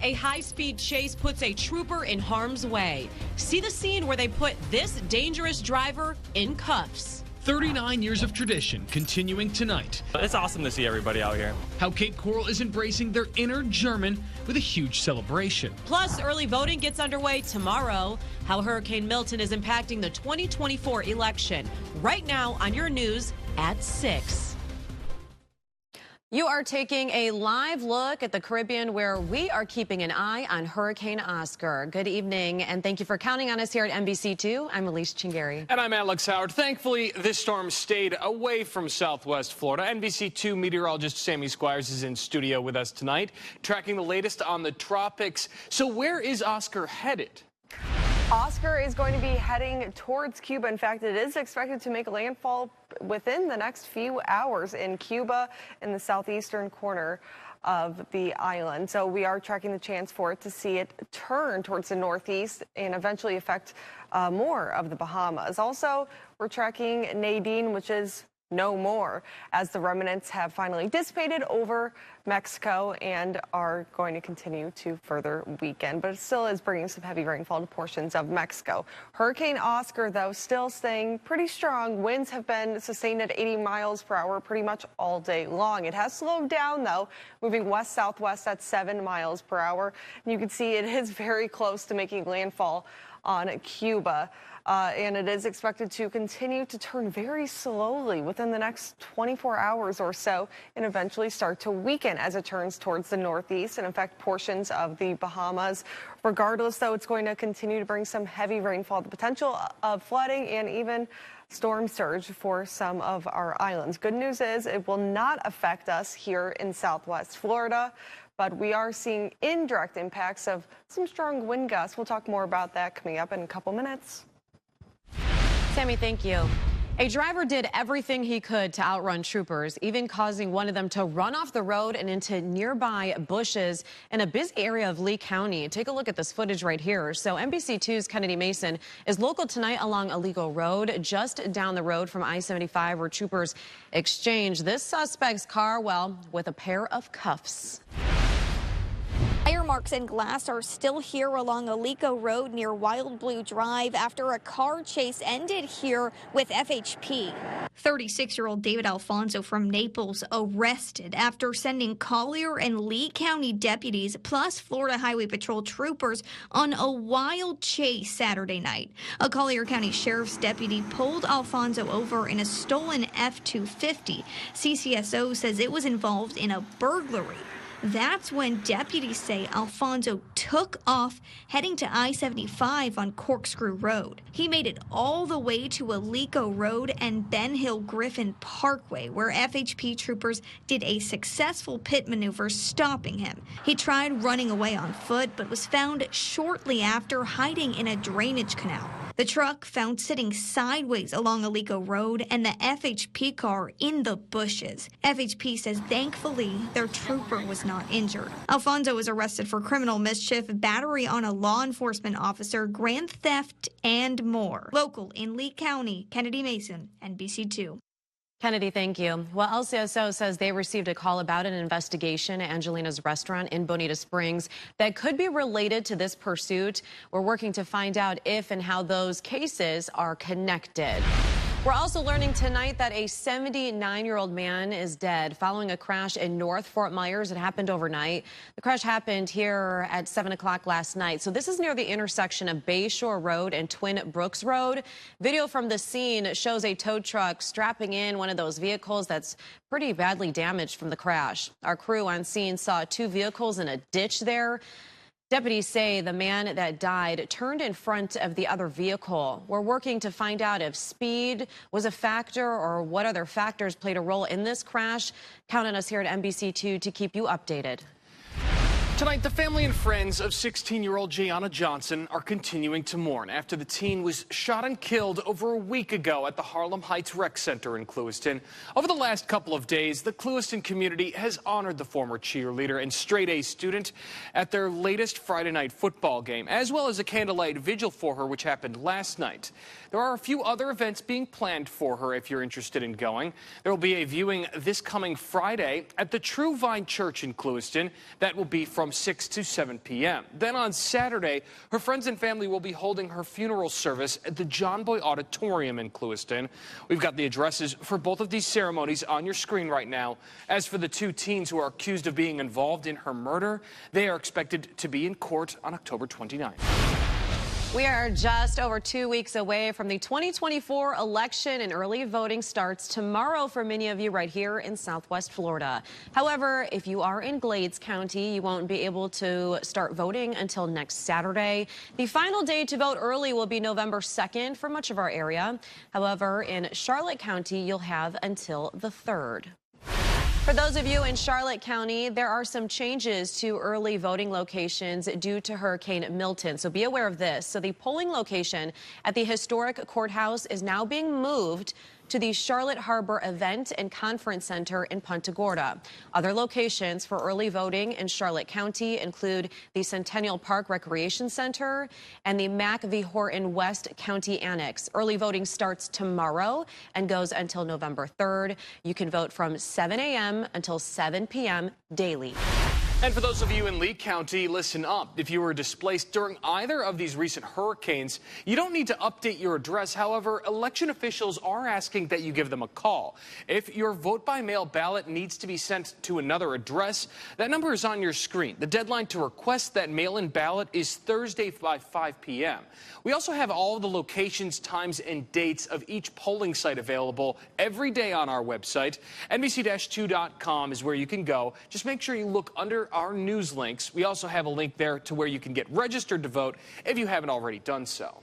A high-speed chase puts a trooper in harm's way. See the scene where they put this dangerous driver in cuffs. 39 years of tradition continuing tonight. It's awesome to see everybody out here. How Cape Coral is embracing their inner German with a huge celebration. Plus, early voting gets underway tomorrow. How Hurricane Milton is impacting the 2024 election. Right now on your news at 6. You are taking a live look at the Caribbean, where we are keeping an eye on Hurricane Oscar. Good evening, and thank you for counting on us here at NBC2. I'm Elise Chingari. And I'm Alex Howard. Thankfully, this storm stayed away from southwest Florida. NBC2 meteorologist Sammy Squires is in studio with us tonight, tracking the latest on the tropics. So where is Oscar headed? Oscar is going to be heading towards Cuba. In fact, it is expected to make landfall within the next few hours in Cuba, in the southeastern corner of the island. So we are tracking the chance for it to see it turn towards the northeast and eventually affect more of the Bahamas. Also, we're tracking Nadine, which is no more, as the remnants have finally dissipated over Mexico and are going to continue to further weaken. But it still is bringing some heavy rainfall to portions of Mexico. Hurricane Oscar, though, still staying pretty strong. Winds have been sustained at 80 miles per hour pretty much all day long. It has slowed down, though, moving west-southwest at 7 miles per hour. And you can see it is very close to making landfall on Cuba. And it is expected to continue to turn very slowly within the next 24 hours or so and eventually start to weaken as it turns towards the northeast and affect portions of the Bahamas. Regardless, though, it's going to continue to bring some heavy rainfall, the potential of flooding and even storm surge for some of our islands. Good news is it will not affect us here in southwest Florida, but we are seeing indirect impacts of some strong wind gusts. We'll talk more about that coming up in a couple minutes. Sammy, thank you. A driver did everything he could to outrun troopers, even causing one of them to run off the road and into nearby bushes in a busy area of Lee County. Take a look at this footage right here. So NBC2's Kennedy Mason is local tonight along Alico Road, just down the road from I-75, where troopers exchanged this suspect's car, well, with a pair of cuffs. Tire marks and glass are still here along Alico Road near Wild Blue Drive after a car chase ended here with FHP. 36-year-old David Alfonso from Naples arrested after sending Collier and Lee County deputies plus Florida Highway Patrol troopers on a wild chase Saturday night. A Collier County Sheriff's deputy pulled Alfonso over in a stolen F-250. CCSO says it was involved in a burglary. That's when deputies say Alfonso took off, heading to I-75 on Corkscrew Road. He made it all the way to Alico Road and Ben Hill Griffin Parkway, where FHP troopers did a successful pit maneuver, stopping him. He tried running away on foot, but was found shortly after hiding in a drainage canal. The truck found sitting sideways along Alico Road and the FHP car in the bushes. FHP says thankfully their trooper was not injured. Alfonso was arrested for criminal mischief, battery on a law enforcement officer, grand theft, and more. Local in Lee County, Kennedy Mason, NBC2. Kennedy, thank you. Well, LCSO says they received a call about an investigation at Angelina's restaurant in Bonita Springs that could be related to this pursuit. We're working to find out if and how those cases are connected. We're also learning tonight that a 79-year-old man is dead following a crash in North Fort Myers. It happened overnight. The crash happened here at 7 o'clock last night. So this is near the intersection of Bayshore Road and Twin Brooks Road. Video from the scene shows a tow truck strapping in one of those vehicles that's pretty badly damaged from the crash. Our crew on scene saw two vehicles in a ditch there. Deputies say the man that died turned in front of the other vehicle. We're working to find out if speed was a factor or what other factors played a role in this crash. Count on us here at NBC2 to keep you updated. Tonight, the family and friends of 16-year-old Jayana Johnson are continuing to mourn after the teen was shot and killed over a week ago at the Harlem Heights Rec Center in Clewiston. Over the last couple of days, the Clewiston community has honored the former cheerleader and straight-A student at their latest Friday night football game, as well as a candlelight vigil for her, which happened last night. There are a few other events being planned for her if you're interested in going. There will be a viewing this coming Friday at the True Vine Church in Clewiston. That will be from from 6 to 7 p.m. Then on Saturday, her friends and family will be holding her funeral service at the John Boy Auditorium in Clewiston. We've got the addresses for both of these ceremonies on your screen right now. As for the two teens who are accused of being involved in her murder, they are expected to be in court on October 29th. We are just over 2 weeks away from the 2024 election, and early voting starts tomorrow for many of you right here in Southwest Florida. However, if you are in Glades County, you won't be able to start voting until next Saturday. The final day to vote early will be November 2nd for much of our area. However, in Charlotte County, you'll have until the 3rd. For those of you in Charlotte County, there are some changes to early voting locations due to Hurricane Milton, so be aware of this. So the polling location at the historic courthouse is now being moved to the Charlotte Harbor Event and Conference Center in Punta Gorda. Other locations for early voting in Charlotte County include the Centennial Park Recreation Center and the Mack v. Horton West County Annex. Early voting starts tomorrow and goes until November 3rd. You can vote from 7 a.m. until 7 p.m. daily. And for those of you in Lee County, listen up. If you were displaced during either of these recent hurricanes, you don't need to update your address. However, election officials are asking that you give them a call. If your vote-by-mail ballot needs to be sent to another address, that number is on your screen. The deadline to request that mail-in ballot is Thursday by 5 p.m. We also have all the locations, times, and dates of each polling site available every day on our website. NBC-2.com is where you can go. Just make sure you look under our news links. We also have a link there to where you can get registered to vote if you haven't already done so.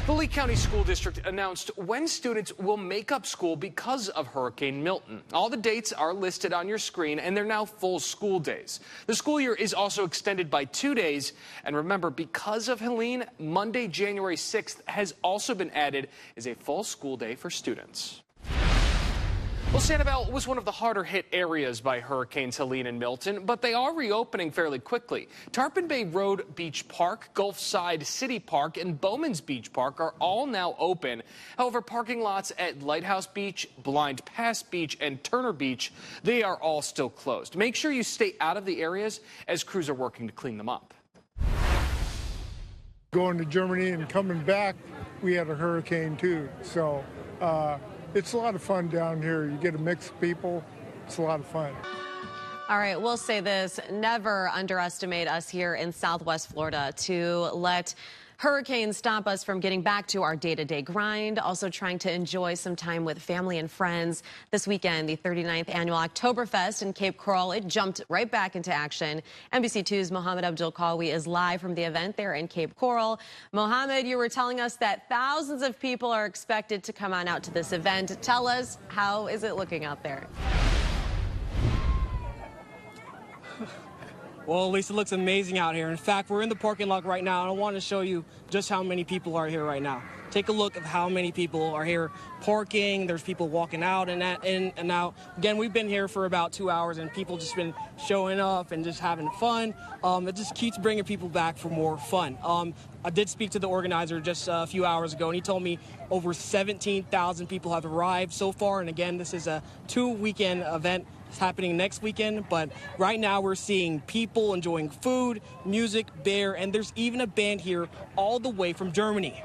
The Lee County School District announced when students will make up school because of Hurricane Milton. All the dates are listed on your screen, and they're now full school days. The school year is also extended by 2 days. And remember, because of Helene, Monday, January 6th has also been added as a full school day for students. Well, Sanibel was one of the harder hit areas by Hurricanes Helene and Milton, but they are reopening fairly quickly. Tarpon Bay Road Beach Park, Gulfside City Park, and Bowman's Beach Park are all now open. However, parking lots at Lighthouse Beach, Blind Pass Beach, and Turner Beach, they are all still closed. Make sure you stay out of the areas as crews are working to clean them up. Going to Germany and coming back, we had a hurricane too, so it's a lot of fun down here. You get a mix of people. It's a lot of fun. All right, we'll say this. Never underestimate us here in Southwest Florida to let hurricanes stop us from getting back to our day-to-day grind, also trying to enjoy some time with family and friends. This weekend, the 39th annual Oktoberfest in Cape Coral, it jumped right back into action. NBC2's Mohammed Abdul-Qawi is live from the event there in Cape Coral. Mohammed, you were telling us that thousands of people are expected to come on out to this event. Tell us, how is it looking out there? Well, Lisa, it looks amazing out here. In fact, we're in the parking lot right now, and I want to show you just how many people are here right now. Take a look at how many people are here parking. There's people walking out and in and out. Again, we've been here for about 2 hours, and people just been showing up and just having fun. It just keeps bringing people back for more fun. I did speak to the organizer just a few hours ago, and he told me over 17,000 people have arrived so far. And again, this is a 2-weekend event. It's happening next weekend, but right now we're seeing people enjoying food, music, beer, and there's even a band here all the way from Germany.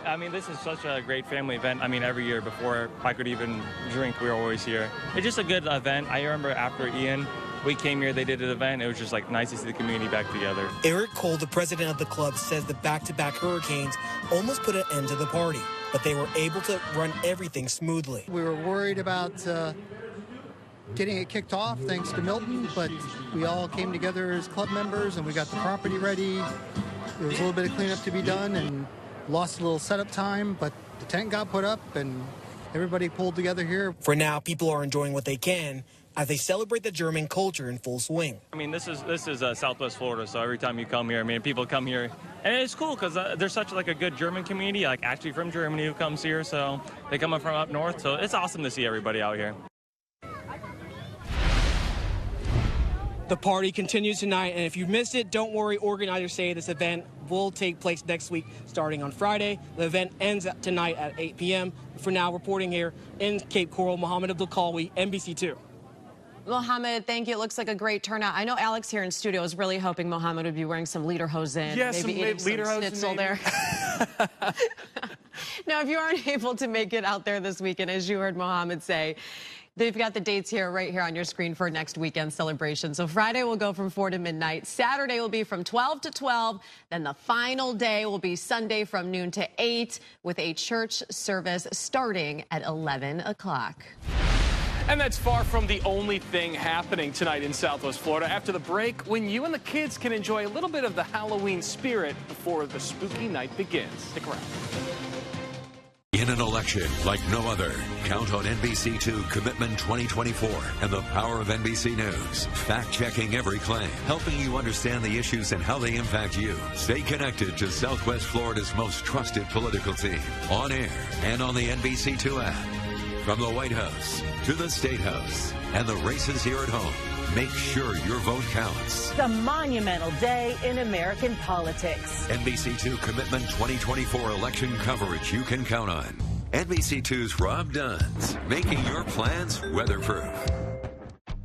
I mean, this is such a great family event. I mean, every year before I could even drink, we were always here. It's just a good event. I remember after Ian, we came here, they did an event. It was just like nice to see the community back together. Eric Cole, the president of the club, says the back-to-back hurricanes almost put an end to the party, but they were able to run everything smoothly. We were worried about getting it kicked off thanks to Milton, but we all came together as club members and we got the property ready. There was a little bit of cleanup to be done and lost a little setup time, but the tent got put up and everybody pulled together here. For now, people are enjoying what they can as they celebrate the German culture in full swing. I mean, this is Southwest Florida, so every time you come here, I mean, people come here, and it's cool because there's such like a good German community, like actually from Germany who comes here, so they come up from up north, so it's awesome to see everybody out here. The party continues tonight, and if you missed it, don't worry. Organizers say this event will take place next week starting on Friday. The event ends tonight at 8 p.m. For now, reporting here in Cape Coral, Mohammed Abdul-Qawi, NBC2. Mohammed, thank you. It looks like a great turnout. I know Alex here in studio is really hoping Mohammed would be wearing some lederhosen, maybe eating some schnitzel there. Now, if you aren't able to make it out there this weekend, as you heard Mohammed say, they've got the dates here, right here on your screen for next weekend celebration. So Friday will go from 4 to midnight. Saturday will be from 12 to 12. Then the final day will be Sunday from noon to 8 with a church service starting at 11 o'clock. And that's far from the only thing happening tonight in Southwest Florida. After the break, when you and the kids can enjoy a little bit of the Halloween spirit before the spooky night begins. Stick around. In an election like no other, count on NBC2 Commitment 2024 and the power of NBC News. Fact-checking every claim, helping you understand the issues and how they impact you. Stay connected to Southwest Florida's most trusted political team. On air and on the NBC2 app. From the White House to the State House and the races here at home, make sure your vote counts. The monumental day in American politics. NBC2 Commitment 2024 election coverage you can count on. NBC2's Rob Duns, making your plans weatherproof.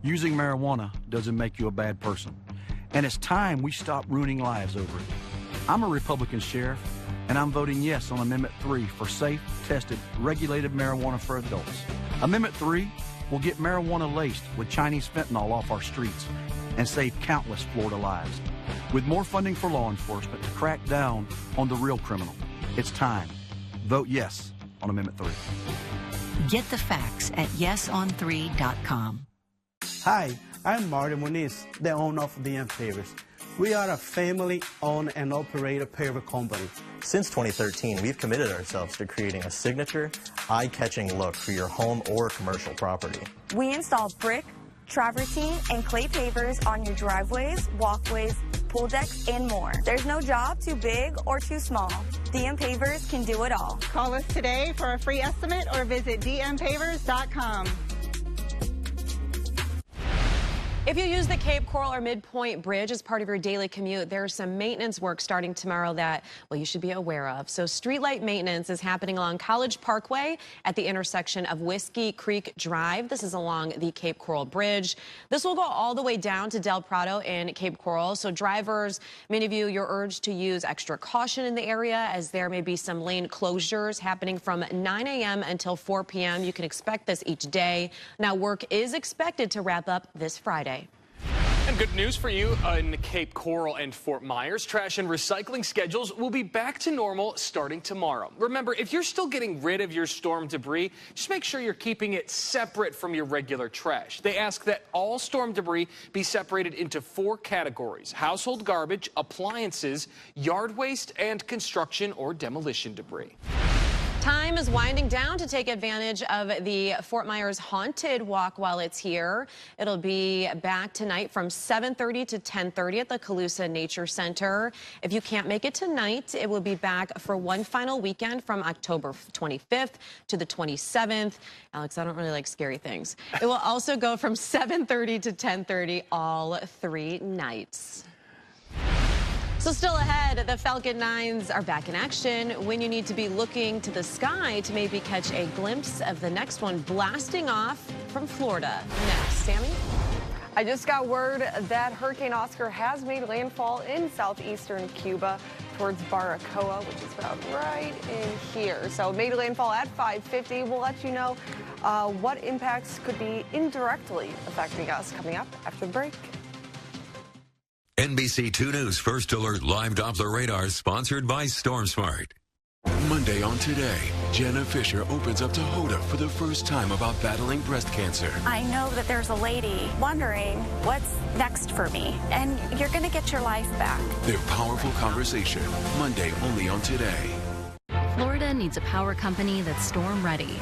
Using marijuana doesn't make you a bad person. And it's time we stop ruining lives over it. I'm a Republican sheriff, and I'm voting yes on Amendment 3 for safe, tested, regulated marijuana for adults. Amendment 3 will get marijuana laced with Chinese fentanyl off our streets and save countless Florida lives. With more funding for law enforcement to crack down on the real criminal, it's time. Vote yes on Amendment 3. Get the facts at yeson3.com. Hi, I'm Martin Muniz, the owner of DM Pavers. We are a family-owned and operated paver company. Since 2013, we've committed ourselves to creating a signature, eye-catching look for your home or commercial property. We install brick, travertine, and clay pavers on your driveways, walkways, pool decks, and more. There's no job too big or too small. DM Pavers can do it all. Call us today for a free estimate or visit dmpavers.com. If you use the Cape Coral or Midpoint Bridge as part of your daily commute, there's some maintenance work starting tomorrow that, well, you should be aware of. So streetlight maintenance is happening along College Parkway at the intersection of Whiskey Creek Drive. This is along the Cape Coral Bridge. This will go all the way down to Del Prado in Cape Coral. So drivers, many of you, you're urged to use extra caution in the area as there may be some lane closures happening from 9 a.m. until 4 p.m. You can expect this each day. Now, work is expected to wrap up this Friday. And good news for you in Cape Coral and Fort Myers. Trash and recycling schedules will be back to normal starting tomorrow. Remember, if you're still getting rid of your storm debris, just make sure you're keeping it separate from your regular trash. They ask that all storm debris be separated into 4 categories: household garbage, appliances, yard waste, and construction or demolition debris. Time is winding down to take advantage of the Fort Myers Haunted Walk while it's here. It'll be back tonight from 7:30 to 10:30 at the Calusa Nature Center. If you can't make it tonight, it will be back for one final weekend from October 25th to the 27th. Alex, I don't really like scary things. It will also go from 7:30 to 10:30 all 3 nights. So still ahead, the Falcon 9s are back in action when you need to be looking to the sky to maybe catch a glimpse of the next one blasting off from Florida. Next, Sammy? I just got word that Hurricane Oscar has made landfall in southeastern Cuba towards Baracoa, which is about right in here. So made landfall at 5:50. We'll let you know what impacts could be indirectly affecting us coming up after the break. NBC2 News First Alert Live Doppler Radar sponsored by StormSmart. Monday on Today, Jenna Fisher opens up to Hoda for the first time about battling breast cancer. I know that there's a lady wondering what's next for me, and you're going to get your life back. Their powerful conversation, Monday only on Today. Florida needs a power company that's storm ready.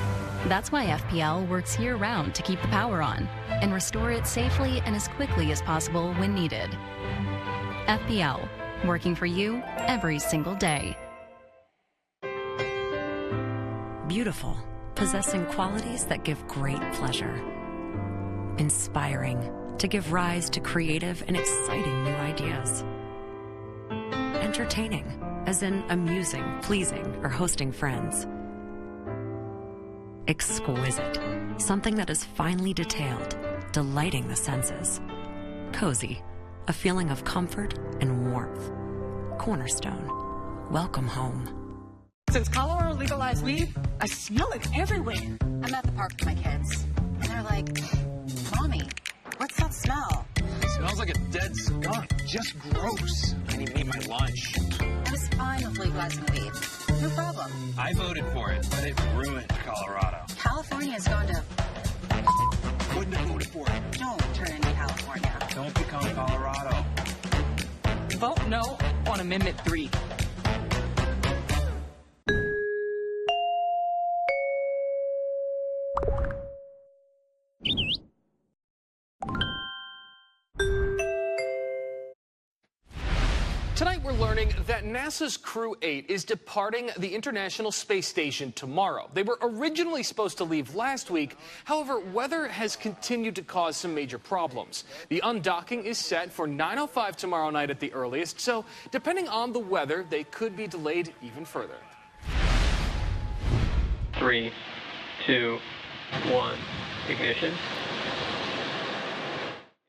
That's why FPL works year-round to keep the power on and restore it safely and as quickly as possible when needed. FPL, working for you every single day. Beautiful, possessing qualities that give great pleasure. Inspiring, to give rise to creative and exciting new ideas. Entertaining, as in amusing, pleasing, or hosting friends. Exquisite, something that is finely detailed, delighting the senses. Cozy, a feeling of comfort and warmth. Cornerstone, welcome home. Since Colorado legalized weed, I smell it everywhere. I'm at the park with my kids, and they're like, Mommy, what's that smell? It smells like a dead skunk. Just gross. I didn't even eat my lunch. I was fine with legalizing weed. No problem. I voted for it, but it ruined Colorado. California's gone to... Wouldn't have voted for it. Don't turn into California. Don't become Colorado. Vote no on Amendment 3. Tonight we're learning that NASA's Crew 8 is departing the International Space Station tomorrow. They were originally supposed to leave last week. However, weather has continued to cause some major problems. The undocking is set for 9:05 tomorrow night at the earliest, so depending on the weather, they could be delayed even further. 3, 2, 1, ignition.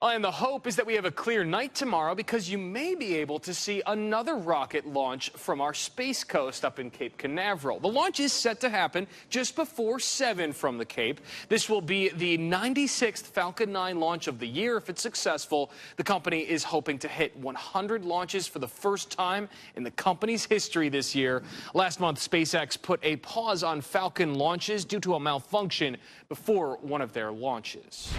And the hope is that we have a clear night tomorrow because you may be able to see another rocket launch from our Space Coast up in Cape Canaveral. The launch is set to happen just before 7 from the Cape. This will be the 96th Falcon 9 launch of the year if it's successful. The company is hoping to hit 100 launches for the first time in the company's history this year. Last month, SpaceX put a pause on Falcon launches due to a malfunction before one of their launches.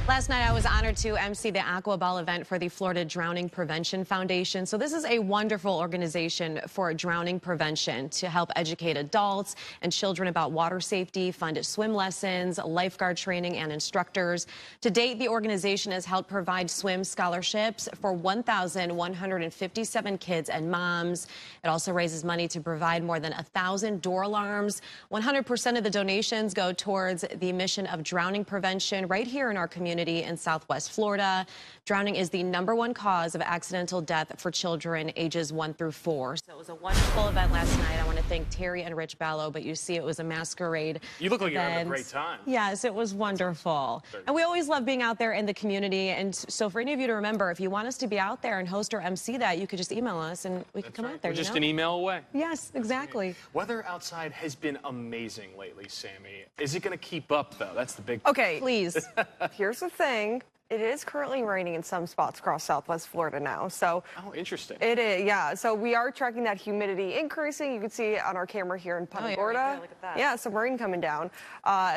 Last night, I was honored to MC the Aqua Ball event for the Florida Drowning Prevention Foundation. So this is a wonderful organization for drowning prevention to help educate adults and children about water safety, fund swim lessons, lifeguard training, and instructors. To date, the organization has helped provide swim scholarships for 1,157 kids and moms. It also raises money to provide more than 1,000 door alarms. 100% of the donations go towards the mission of drowning prevention right here in our community in Southwest Florida. Drowning is the #1 cause of accidental death for children ages 1 through 4. So it was a wonderful event last night. I want to thank Terry and Rich Ballo, but you see it was a masquerade. You look like you're having a event. great time. Yes, it was wonderful. And we always love being out there in the community. And so for any of you to remember, if you want us to be out there and host or MC that, you could just email us and we could come out there. We're just an email away. Yes, exactly. Weather outside has been amazing lately, Sammy. Is it going to keep up, though? That's the big Okay. Please. Here's the thing. It is currently raining in some spots across Southwest Florida now. So Oh, interesting. it is, yeah. So we are tracking that humidity increasing. You can see it on our camera here in Punta Gorda. right there, look at that. Yeah, some rain coming down.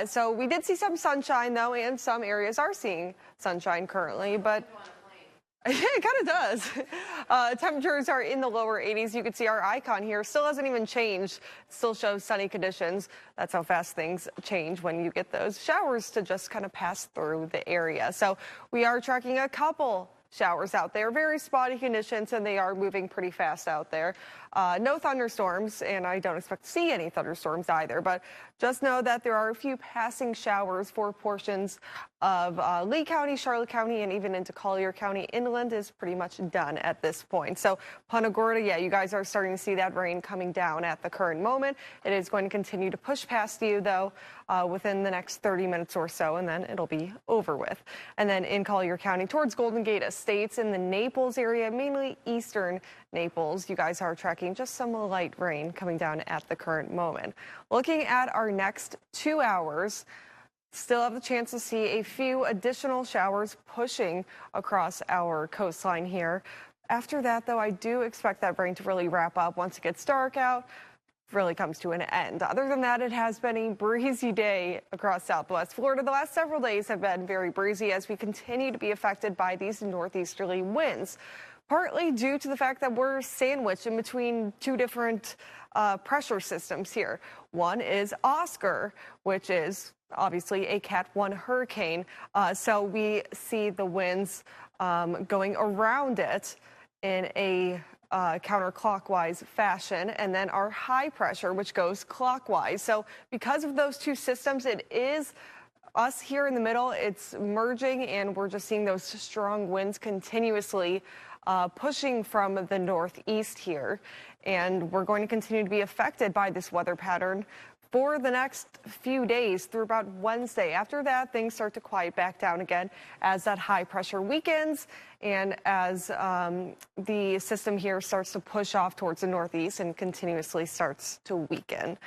So we did see some sunshine, though, and some areas are seeing sunshine currently, but it kind of does. Temperatures are in the lower 80s. You can see our icon here still hasn't even changed. It still shows sunny conditions. That's how fast things change when you get those showers to just kind of pass through the area. So we are tracking a couple showers out there, very spotty conditions, and they are moving pretty fast out there. No thunderstorms, and I don't expect to see any thunderstorms either, but just know that there are a few passing showers for portions of Lee County, Charlotte County, and even into Collier County. Inland is pretty much done at this point. So Punta Gorda, yeah, you guys are starting to see that rain coming down at the current moment. It is going to continue to push past you, though, within the next 30 minutes or so, and then it'll be over with. And then in Collier County towards Golden Gate Estates in the Naples area, mainly eastern Naples, you guys are tracking just some light rain coming down at the current moment. Looking at our next 2 hours, still have the chance to see a few additional showers pushing across our coastline here. After that, though, I do expect that rain to really wrap up once it gets dark out. Really comes to an end. Other than that, it has been a breezy day across Southwest Florida. The last several days have been very breezy as we continue to be affected by these northeasterly winds, partly due to the fact that we're sandwiched in between two different pressure systems here. One is Oscar, which is obviously a Cat 1 hurricane. So we see the winds going around it in a counterclockwise fashion, and then our high pressure, which goes clockwise. So because of those two systems, it is us here in the middle. It's merging, and we're just seeing those strong winds continuously pushing from the northeast here. And we're going to continue to be affected by this weather pattern for the next few days through about Wednesday. After that, things start to quiet back down again as that high pressure weakens and as the system here starts to push off towards the northeast and continuously starts to weaken.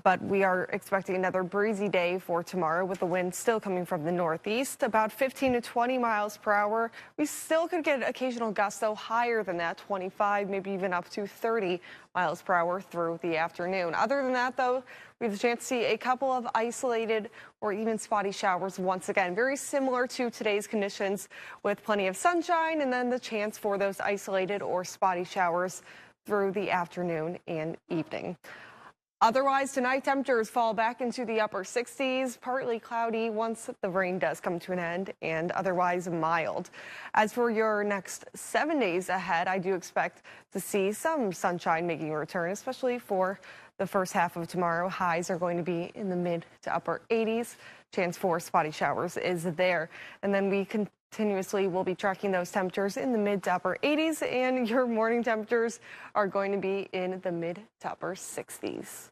But we are expecting another breezy day for tomorrow with the wind still coming from the northeast, about 15 to 20 miles per hour. We still could get occasional gusts, though, higher than that, 25, maybe even up to 30 miles per hour through the afternoon. Other than that, though, we have a chance to see a couple of isolated or even spotty showers once again, very similar to today's conditions with plenty of sunshine and then the chance for those isolated or spotty showers through the afternoon and evening. Otherwise, tonight temperatures fall back into the upper 60s, partly cloudy once the rain does come to an end, and otherwise mild. As for your next 7 days ahead, I do expect to see some sunshine making a return, especially for the first half of tomorrow. Highs are going to be in the mid to upper 80s. Chance for spotty showers is there. And then we continuously will be tracking those temperatures in the mid to upper 80s, and your morning temperatures are going to be in the mid to upper 60s.